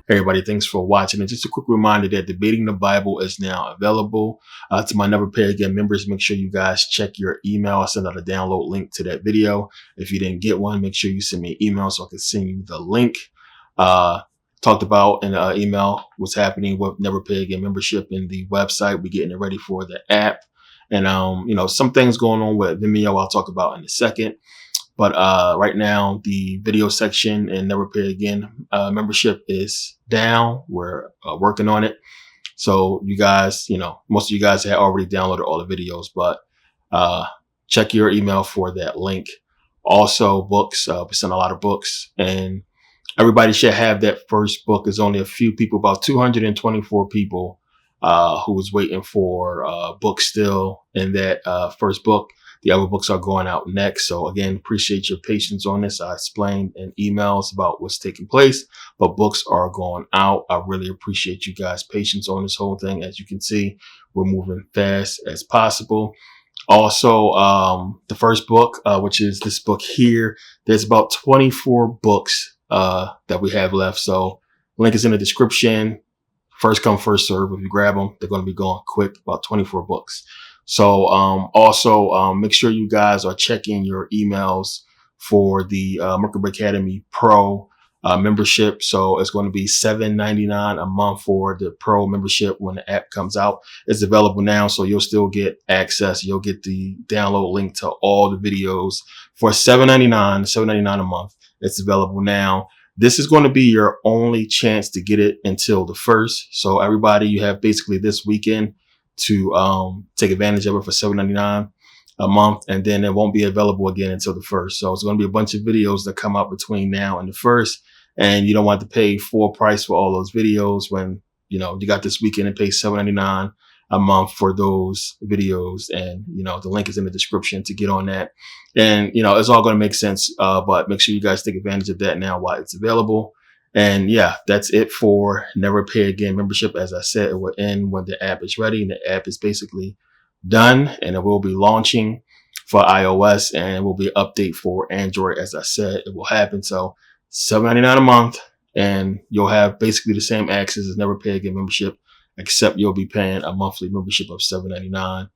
Hey everybody, thanks for watching. And just a quick reminder that Debating the Bible is now available to my Never Pay Again members. Make sure you guys check your email. I send out a download link to that video. If you didn't get one, make sure you send me an email so I can send you the link. Talked about in the email what's happening with Never Pay Again membership in the website. We're getting it ready for the app. And, some things going on with Vimeo I'll talk about in a second. But right now, the video section and Never Pay Again membership is down. We're working on it. So you guys, most of you guys had already downloaded all the videos, but check your email for that link. Also, books. We send a lot of books, and everybody should have that first book. There's only a few people, about 224 people who was waiting for books still in that first book. The other books are going out next. So again, appreciate your patience on this. I explained in emails about what's taking place, but books are going out. I really appreciate you guys' patience on this whole thing. As you can see, we're moving fast as possible. Also, the first book, which is this book here, there's about 24 books that we have left. So link is in the description. First come, first serve. If you grab them, they're going to be going quick, about 24 books. So also make sure you guys are checking your emails for the Merkabah Academy Pro membership. So it's going to be $7.99 a month for the Pro membership when the app comes out. It's available now, so you'll still get access. You'll get the download link to all the videos for $7.99 a month. It's available now. This is going to be your only chance to get it until the 1st. So everybody, you have basically this weekend to take advantage of it for $7.99 a month, and then it won't be available again until the 1st. So it's going to be a bunch of videos that come out between now and the 1st, and you don't want to pay full price for all those videos when you got this weekend and pay $7.99 a month for those videos. And the link is in the description to get on that, and it's all going to make sense, but make sure you guys take advantage of that now while it's available. And yeah, that's it for Never Pay Again membership. As I said, it will end when the app is ready, and the app is basically done, and it will be launching for iOS, and it will be an update for Android. As I said, it will happen. So $7.99 a month, and you'll have basically the same access as Never Pay Again membership, except you'll be paying a monthly membership of $7.99.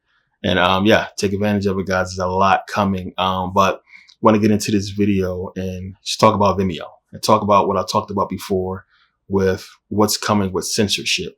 And yeah, take advantage of it, guys. There's a lot coming. But I want to get into this video and just talk about Vimeo. And talk about what I talked about before with what's coming with censorship.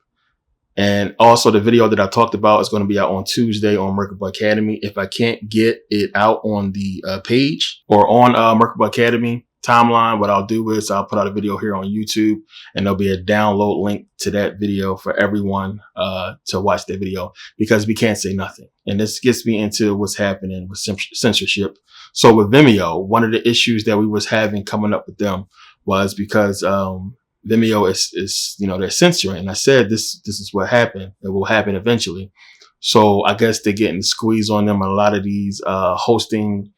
And also the video that I talked about is going to be out on Tuesday on Merkabah Academy. If I can't get it out on the page or on Merkabah Academy timeline, what I'll do is I'll put out a video here on YouTube, and there'll be a download link to that video for everyone to watch that video, because we can't say nothing. And this gets me into what's happening with censorship. So with Vimeo, one of the issues that we was having coming up with them was because Vimeo is they're censoring. And I said this is what happened. It will happen eventually. So I guess they're getting the squeeze on them. A lot of these hosting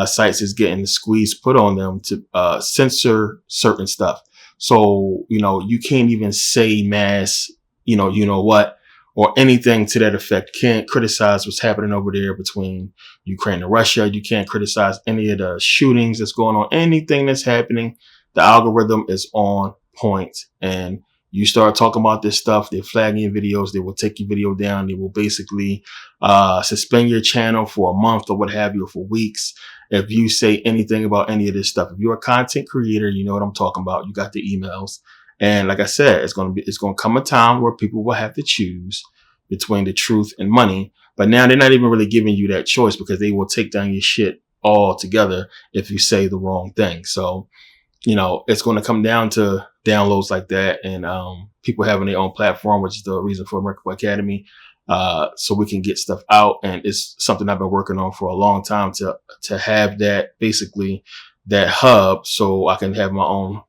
sites is getting the squeeze put on them to censor certain stuff. So you can't even say mass what, or anything to that effect. Can't criticize what's happening over there between Ukraine and Russia. You can't criticize any of the shootings that's going on, anything that's happening. The algorithm is on point, and you start talking about this stuff, they're flagging your videos, they will take your video down, they will basically suspend your channel for a month or what have you, or for weeks, if you say anything about any of this stuff. If you're a content creator, you know what I'm talking about. You got the emails. And like I said, it's going to come a time where people will have to choose between the truth and money. But now they're not even really giving you that choice, because they will take down your shit altogether if you say the wrong thing. So, it's going to come down to downloads like that, and people having their own platform, which is the reason for Merkabah Academy. So we can get stuff out, and it's something I've been working on for a long time to have that, basically that hub, so I can have my own,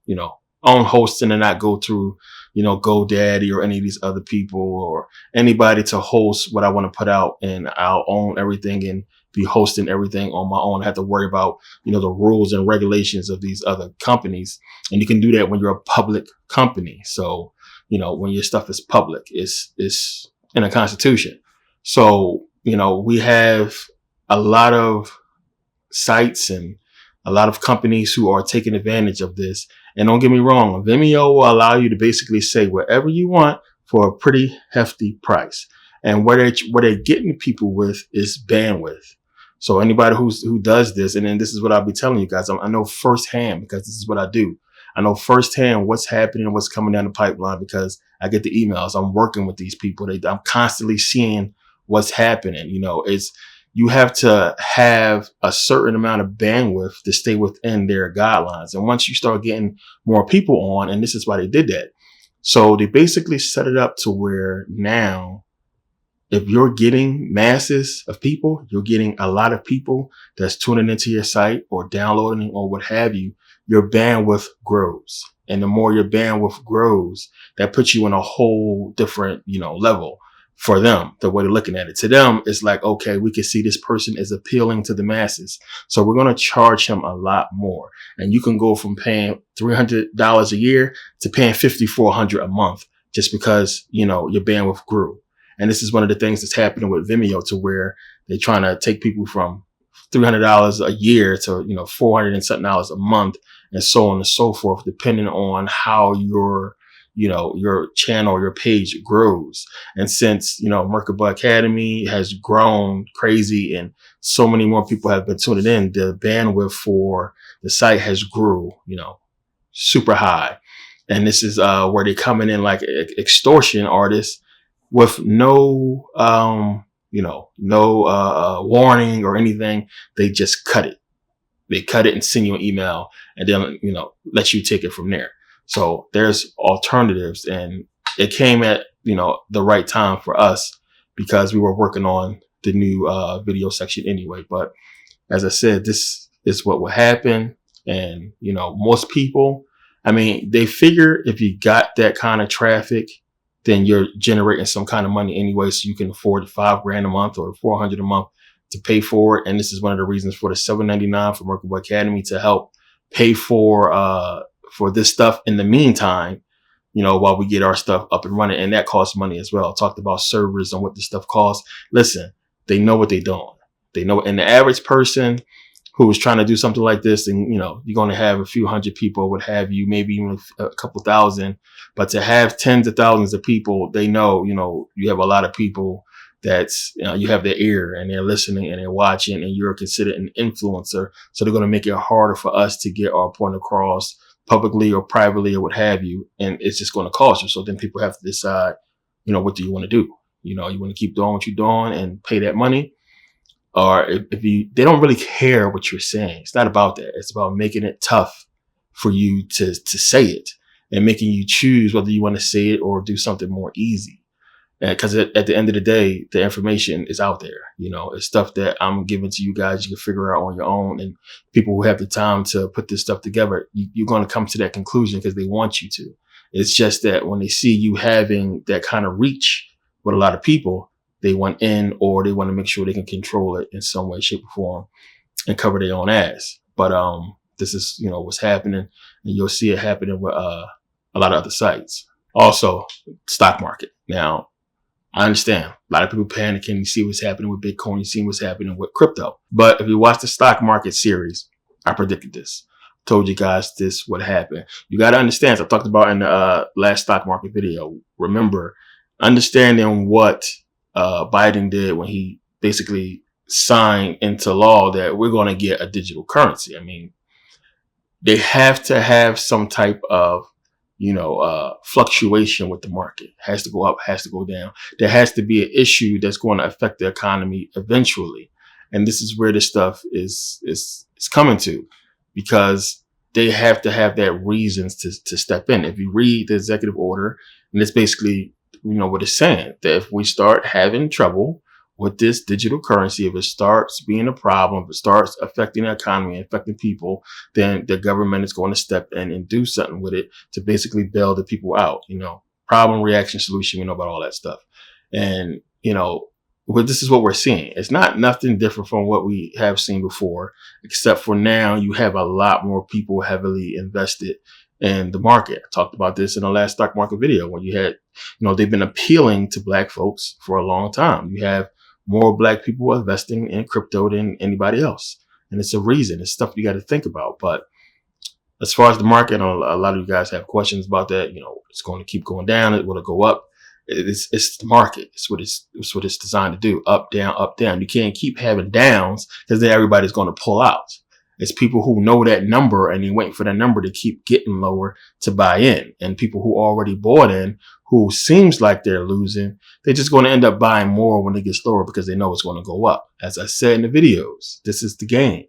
own hosting and not go through, GoDaddy or any of these other people or anybody to host what I want to put out, and I'll own everything and be hosting everything on my own. I have to worry about, the rules and regulations of these other companies. And you can do that when you're a public company. So, when your stuff is public, it's in a constitution. So, we have a lot of sites and a lot of companies who are taking advantage of this. And don't get me wrong, Vimeo will allow you to basically say whatever you want for a pretty hefty price. And what they're getting people with is bandwidth. So anybody who does this, and then this is what I'll be telling you guys, I know firsthand, because this is what I do. I know firsthand what's happening and what's coming down the pipeline, because I get the emails. I'm working with these people. I'm constantly seeing what's happening. You have to have a certain amount of bandwidth to stay within their guidelines. And once you start getting more people on, and this is why they did that. So they basically set it up to where now, if you're getting masses of people, you're getting a lot of people that's tuning into your site or downloading or what have you, your bandwidth grows. And the more your bandwidth grows, that puts you in a whole different, level for them, the way they're looking at it. To them, it's like, okay, we can see this person is appealing to the masses, so we're going to charge him a lot more. And you can go from paying $300 a year to paying $5,400 a month just because, your bandwidth grew. And this is one of the things that's happening with Vimeo, to where they're trying to take people from $300 a year to, $400 and something dollars a month, and so on and so forth, depending on how your channel, your page grows. And since, Merkabah Academy has grown crazy and so many more people have been tuning in, the bandwidth for the site has grew, super high. And this is where they're coming in like extortion artists with no, warning or anything. They just cut it. They cut it and send you an email, and then, let you take it from there. So there's alternatives, and it came at, the right time for us, because we were working on the new video section anyway. But as I said, this is what will happen. And, most people, they figure if you got that kind of traffic, then you're generating some kind of money anyway. So you can afford $5,000 a month or $400 a month to pay for it. And this is one of the reasons for the $7.99 for Merkabah Academy, to help pay for this stuff in the meantime, while we get our stuff up and running. And that costs money as well. I talked about servers and what this stuff costs. Listen, they know what they're doing. They know. And the average person who is trying to do something like this, and, you're going to have a few hundred people, what have you, maybe even a couple thousand. But to have tens of thousands of people, they know, you have a lot of people that's, you have their ear, and they're listening and they're watching, and you're considered an influencer. So they're going to make it harder for us to get our point across publicly or privately or what have you. And it's just going to cost you. So then people have to decide, what do you want to do? You want to keep doing what you're doing and pay that money? Or they don't really care what you're saying. It's not about that. It's about making it tough for you to say it, and making you choose whether you want to say it or do something more easy. Because at the end of the day, the information is out there. It's stuff that I'm giving to you guys. You can figure out on your own. And people who have the time to put this stuff together, you're going to come to that conclusion because they want you to. It's just that when they see you having that kind of reach with a lot of people, they want in, or they want to make sure they can control it in some way, shape, or form, and cover their own ass. But this is, what's happening, and you'll see it happening with a lot of other sites. Also, stock market. Now, I understand a lot of people panicking. You see what's happening with Bitcoin. You see what's happening with crypto. But if you watch the stock market series, I predicted this. Told you guys this would happen. You got to understand, as I talked about in the last stock market video. Remember, understanding what Biden did when he basically signed into law that we're going to get a digital currency. They have to have some type of fluctuation with the market. Has to go up, has to go down. There has to be an issue that's going to affect the economy eventually. And this is where this stuff is coming to, because they have to have that reasons to step in. If you read the executive order, and it's basically, what it's saying, that if we start having trouble with this digital currency, if it starts being a problem, if it starts affecting the economy, affecting people, then the government is going to step in and do something with it to basically bail the people out. Problem, reaction, solution. We know about all that stuff. And, but this is what we're seeing. It's not nothing different from what we have seen before, except for now you have a lot more people heavily invested in the market. I talked about this in the last stock market video when you had, they've been appealing to black folks for a long time. You have more black people investing in crypto than anybody else. And it's a reason. It's stuff you got to think about. But as far as the market, a lot of you guys have questions about that. It's going to keep going down. Will it go up? It's the market. It's what it's designed to do. Up, down, up, down. You can't keep having downs because then everybody's going to pull out. It's people who know that number and they're waiting for that number to keep getting lower to buy in. And people who already bought in, who seems like they're losing, they're just going to end up buying more when it gets lower because they know it's going to go up. As I said in the videos, this is the game.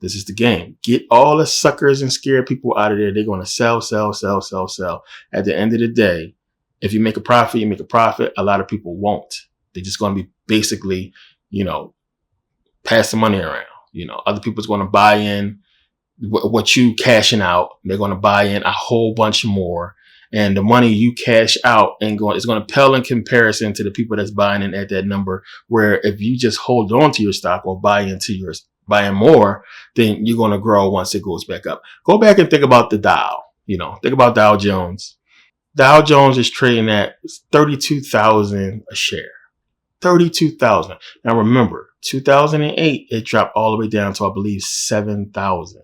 This is the game. Get all the suckers and scared people out of there. They're going to sell, sell, sell, sell, sell. At the end of the day, if you make a profit, you make a profit. A lot of people won't. They're just going to be basically, passing money around. Other people's going to buy in what you cashing out. They're going to buy in a whole bunch more. And the money you cash out is going to pale in comparison to the people that's buying in at that number. Where if you just hold on to your stock or buying more, then you're going to grow once it goes back up. Go back and think about the Dow. Think about Dow Jones. Dow Jones is trading at 32,000 a share. 32,000. Now remember, 2008, it dropped all the way down to, I believe, 7,000.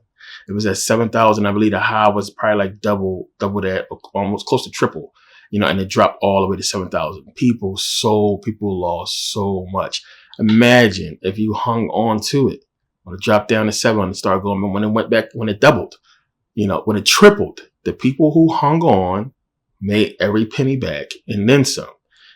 It was at 7,000. I believe the high was probably like double that, almost close to triple, and it dropped all the way to 7,000. People sold, people lost so much. Imagine if you hung on to it when it dropped down to 7 and started going, when it went back, when it doubled, when it tripled, the people who hung on made every penny back and then some.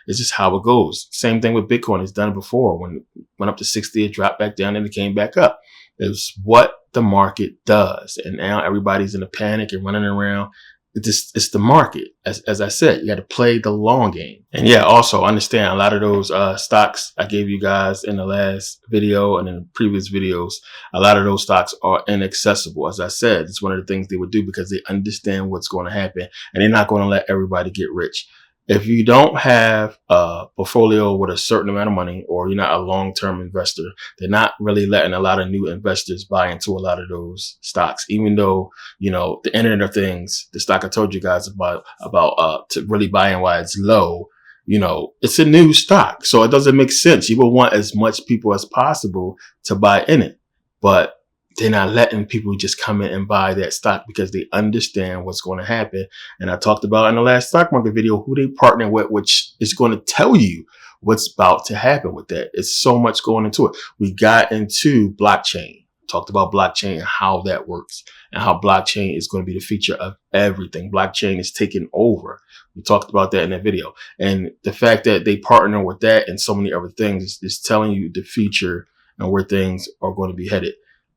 It's just how it goes. Same thing with Bitcoin. It's done it before. When it went up to 60, it dropped back down and it came back up. It's what the market does. And now everybody's in a panic and running around. It's the market. As I said, you got to play the long game. And yeah, also understand a lot of those stocks I gave you guys in the last video and in the previous videos, a lot of those stocks are inaccessible. As I said, it's one of the things they would do because they understand what's going to happen and they're not going to let everybody get rich. If you don't have a portfolio with a certain amount of money, or you're not a long-term investor, they're not really letting a lot of new investors buy into a lot of those stocks. Even though, the Internet of Things, the stock I told you guys about to really buy in while it's low, it's a new stock. So it doesn't make sense. You will want as much people as possible to buy in it, but they're not letting people just come in and buy that stock because they understand what's going to happen. And I talked about in the last stock market video who they partner with, which is going to tell you what's about to happen with that. It's so much going into it. We got into blockchain, talked about blockchain and how that works and how blockchain is going to be the feature of everything. Blockchain is taking over. We talked about that in that video. And the fact that they partner with that and so many other things is telling you the future and where things are going to be headed.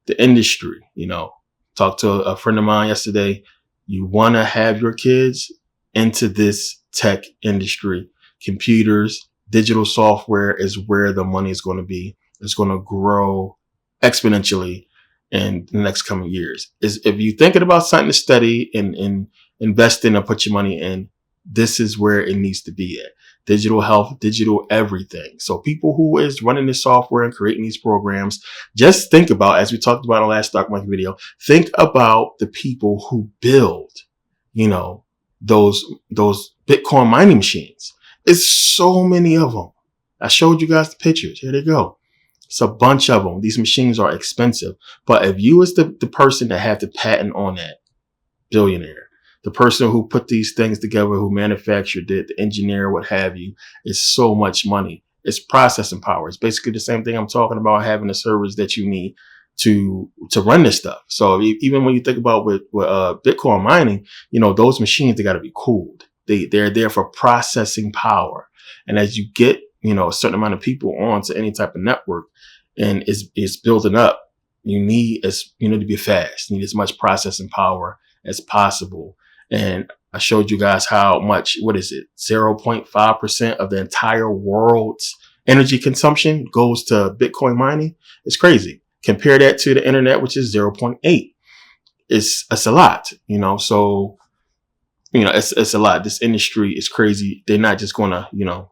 The industry, talked to a friend of mine yesterday. You want to have your kids into this tech industry. Computers, digital software is where the money is going to be. It's going to grow exponentially in the next coming years. If you're thinking about something to study and invest in or put your money in, this is where it needs to be at. Digital health, digital everything. So people who is running this software and creating these programs, just think about, as we talked about in the last stock market video, think about the people who build, those Bitcoin mining machines. It's so many of them. I showed you guys the pictures. Here they go. It's a bunch of them. These machines are expensive. But if you is the person that have the patent on that, billionaire, the person who put these things together, who manufactured it, the engineer, what have you, is so much money. It's processing power. It's basically the same thing I'm talking about, having the servers that you need to run this stuff. So even when you think about with Bitcoin mining, those machines, they got to be cooled. They're there for processing power. And as you get, a certain amount of people onto any type of network and is building up, you need to be fast. You need as much processing power as possible. And I showed you guys how much, what is it? 0.5% of the entire world's energy consumption goes to Bitcoin mining. It's crazy. Compare that to the internet, which is 0.8. It's a lot, so, it's a lot. This industry is crazy. They're not just going to,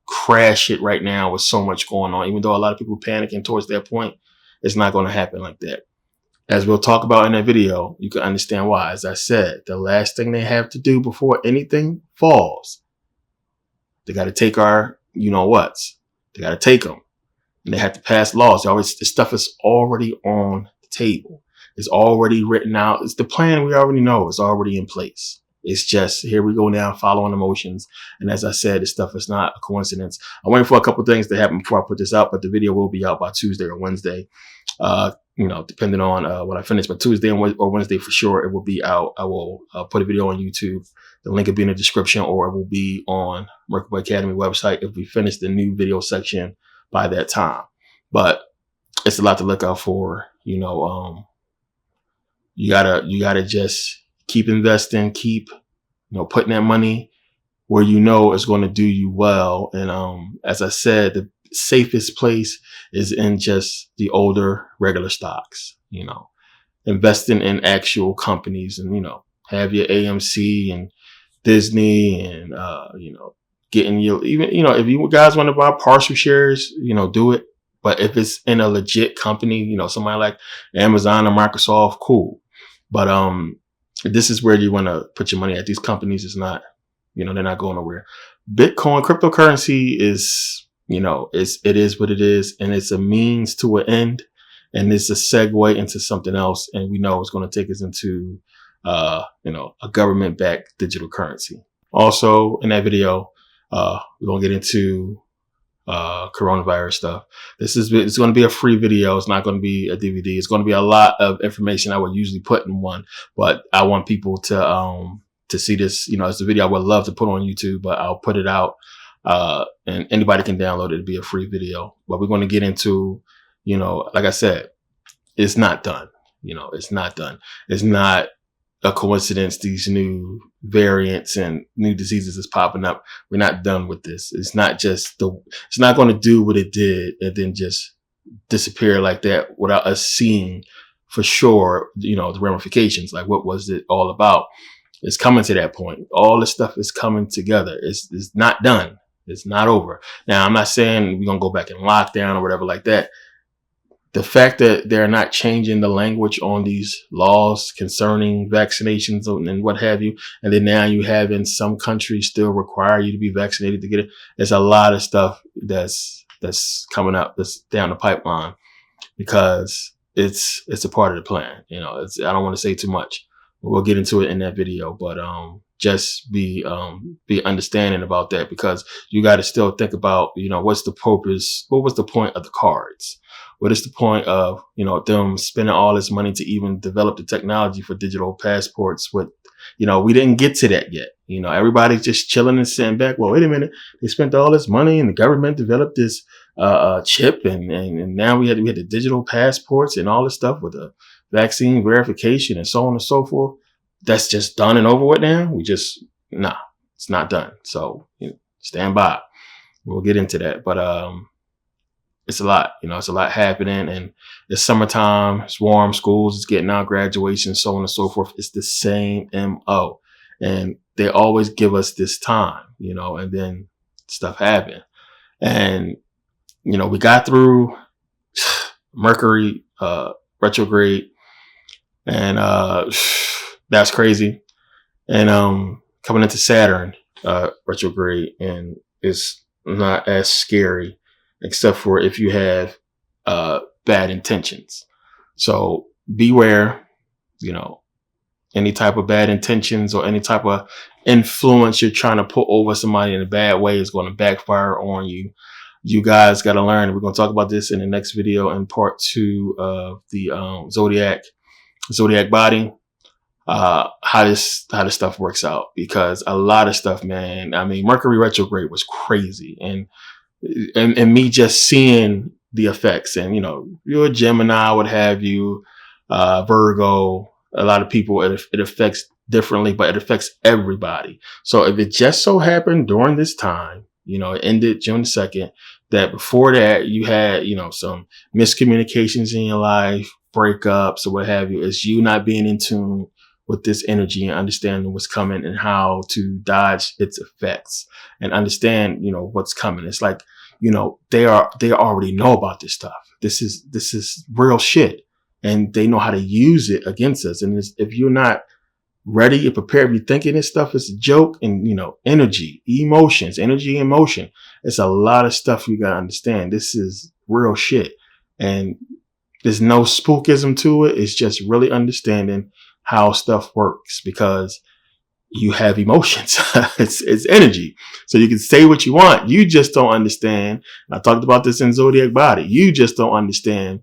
crash it right now with so much going on. Even though a lot of people panicking towards that point, it's not going to happen like that. As we'll talk about in that video, you can understand why. As I said, the last thing they have to do before anything falls, they got to take our, whats. They got to take them, and they have to pass laws. This stuff is already on the table. It's already written out. It's the plan we already know. It's already in place. It's just, here we go now, following emotions. And as I said, this stuff is not a coincidence. I'm waiting for a couple of things to happen before I put this out, but the video will be out by Tuesday or Wednesday. Depending on when I finish, but Tuesday or Wednesday for sure, it will be out. I will put a video on YouTube. The link will be in the description, or it will be on Merkabah Academy website if we finish the new video section by that time. But it's a lot to look out for. You gotta just keep investing, keep putting that money where it's going to do you well. And as I said, the safest place is in just the older regular stocks. Investing in actual companies, and have your AMC and Disney, and getting your, even if you guys want to buy partial shares, do it. But if it's in a legit company, somebody like Amazon or Microsoft, cool. But this is where you want to put your money at. These companies is not, they're not going nowhere. Bitcoin, cryptocurrency is, it is what it is, and it's a means to an end, and it's a segue into something else. And we know it's going to take us into, a government-backed digital currency. Also, in that video, we're going to get into coronavirus stuff. It's going to be a free video. It's not going to be a DVD. It's going to be a lot of information I would usually put in one, but I want people to see this. It's a video I would love to put on YouTube, but I'll put it out, and anybody can download it. It'll be a free video. But we're going to get into, like I said, it's not done. It's not done. It's not a coincidence these new variants and new diseases is popping up. We're not done with this. It's not going to do what it did and then just disappear like that without us seeing for sure, the ramifications. Like, what was it all about? It's coming to that point. All this stuff is coming together. It's not done. It's not over. Now, I'm not saying we're going to go back in lockdown or whatever like that. The fact that they're not changing the language on these laws concerning vaccinations and what have you, and then now you have in some countries still require you to be vaccinated to get it. There's a lot of stuff that's coming up, that's down the pipeline, because it's a part of the plan. I don't want to say too much. We'll get into it in that video, but just be understanding about that, because you got to still think about, what's the purpose? What was the point of the cards? What is the point of, them spending all this money to even develop the technology for digital passports? We didn't get to that yet. Everybody's just chilling and sitting back. Well, wait a minute. They spent all this money and the government developed this chip, and now we had the digital passports and all this stuff with the vaccine verification and so on and so forth. That's just done and over with now. It's not done. So stand by. We'll get into that. But it's a lot, it's a lot happening, and it's summertime, it's warm, schools, it's getting out, graduation, so on and so forth. It's the same MO, and they always give us this time, and then stuff happen. And, we got through Mercury, retrograde, and, that's crazy. And, coming into Saturn, retrograde, and it's not as scary, except for if you have bad intentions. So beware, any type of bad intentions or any type of influence you're trying to put over somebody in a bad way is going to backfire on you. You guys got to learn. We're going to talk about this in the next video in part 2 of the zodiac body, how this stuff works out, because a lot of stuff, man. I mean, Mercury retrograde was crazy, and me just seeing the effects. And, you're a Gemini, what have you, Virgo, a lot of people, it affects differently, but it affects everybody. So if it just so happened during this time, it ended June 2nd, that before that you had, some miscommunications in your life, breakups or what have you, it's you not being in tune with this energy and understanding what's coming and how to dodge its effects and understand, what's coming. It's like, they already know about this stuff. This is real shit, and they know how to use it against us. And if you're not ready and prepared, if you're thinking this stuff is a joke, and energy, emotions, energy, emotion, it's a lot of stuff you got to understand. This is real shit, and there's no spookism to it. It's just really understanding how stuff works, because you have emotions. it's energy. So you can say what you want. You just don't understand. I talked about this in Zodiac Body. You just don't understand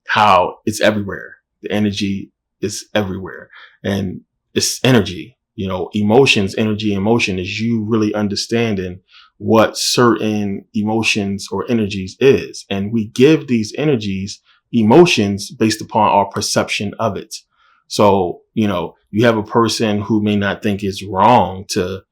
how it's everywhere. The energy is everywhere, and it's energy. Emotions, energy, emotion is you really understanding what certain emotions or energies is. And we give these energies emotions based upon our perception of it. So, you have a person who may not think it's wrong to,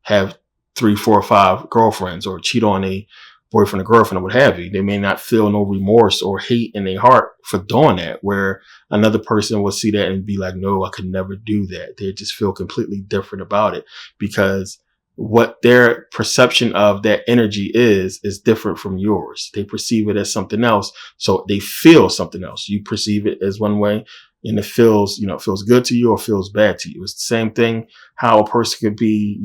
have 3, 4, 5 girlfriends or cheat on a boyfriend or girlfriend or what have you. They may not feel no remorse or hate in their heart for doing that, where another person will see that and be like, no, I could never do that. They just feel completely different about it, because what their perception of that energy is different from yours. They perceive it as something else. So they feel something else. You perceive it as one way, and it feels, it feels good to you or feels bad to you. It's the same thing how a person could be,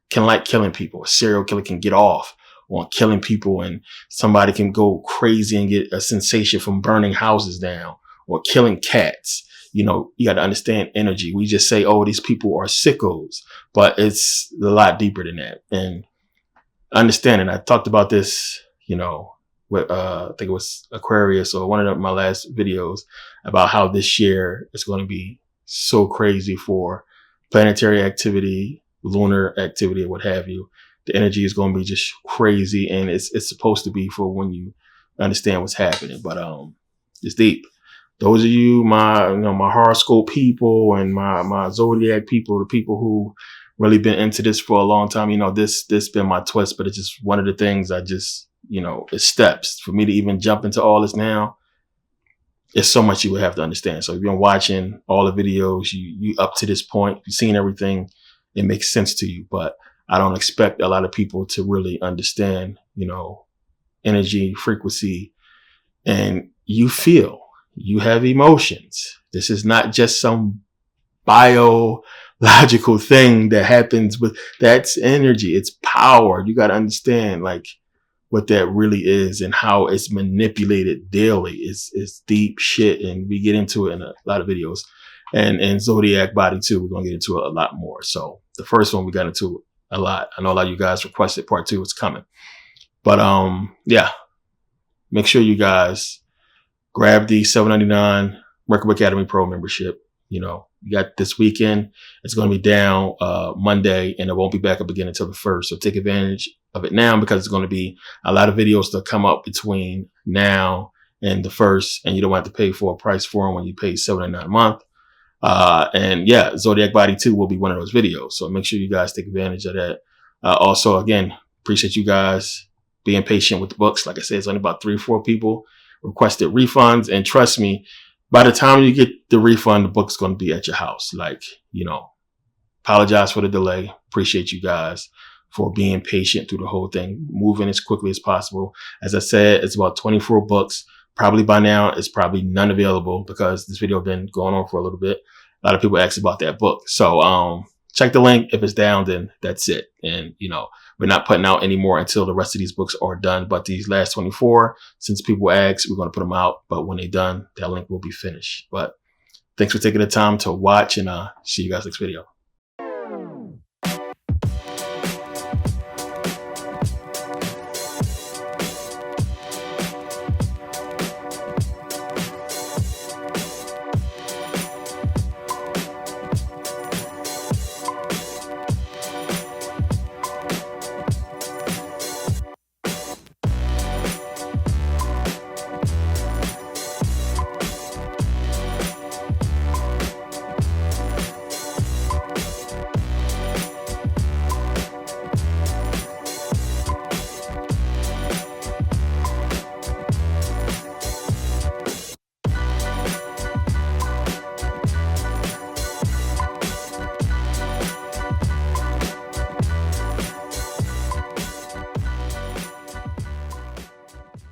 can like killing people. A serial killer can get off on killing people, and somebody can go crazy and get a sensation from burning houses down or killing cats. You got to understand energy. We just say, oh, these people are sickos, but it's a lot deeper than that. And understanding, I talked about this, with, I think it was Aquarius or one of my last videos, about how this year is going to be so crazy for planetary activity, lunar activity, or what have you. The energy is going to be just crazy, and it's supposed to be for when you understand what's happening. But it's deep. Those of you, my horoscope people and my zodiac people, the people who really been into this for a long time, this been my twist, but it's just one of the things I just, it's steps for me to even jump into all this now. It's so much you would have to understand. So if you've been watching all the videos, you up to this point, you've seen everything, it makes sense to you. But I don't expect a lot of people to really understand, energy, frequency, and you have emotions. This is not just some biological thing that happens that's energy. It's power. You got to understand what that really is and how it's manipulated daily. It's deep shit. And we get into it in a lot of videos, and Zodiac Body too. We're going to get into it a lot more. So the first one we got into a lot. I know a lot of you guys requested part 2. It's coming, but yeah, make sure you guys grab the $7.99 Merkabah Academy Pro membership. You got this weekend. It's going to be down Monday, and it won't be back up again until the 1st. So take advantage of it now, because it's going to be a lot of videos to come up between now and the 1st, and you don't have to pay for a price for them when you pay $7.99 a month. And yeah, Zodiac Body 2 will be one of those videos. So make sure you guys take advantage of that. Also, again, appreciate you guys being patient with the books. Like I said, it's only about 3 or 4 people requested refunds, and trust me, by the time you get the refund, the book's going to be at your house. Apologize for the delay. Appreciate you guys for being patient through the whole thing, moving as quickly as possible. As I said, it's about 24 books. Probably by now, it's probably none available, because this video been going on for a little bit. A lot of people asked about that book. So check the link. If it's down, then that's it. And, we're not putting out any more until the rest of these books are done. But these last 24, since people asked, we're going to put them out. But when they're done, that link will be finished. But thanks for taking the time to watch, and see you guys next video.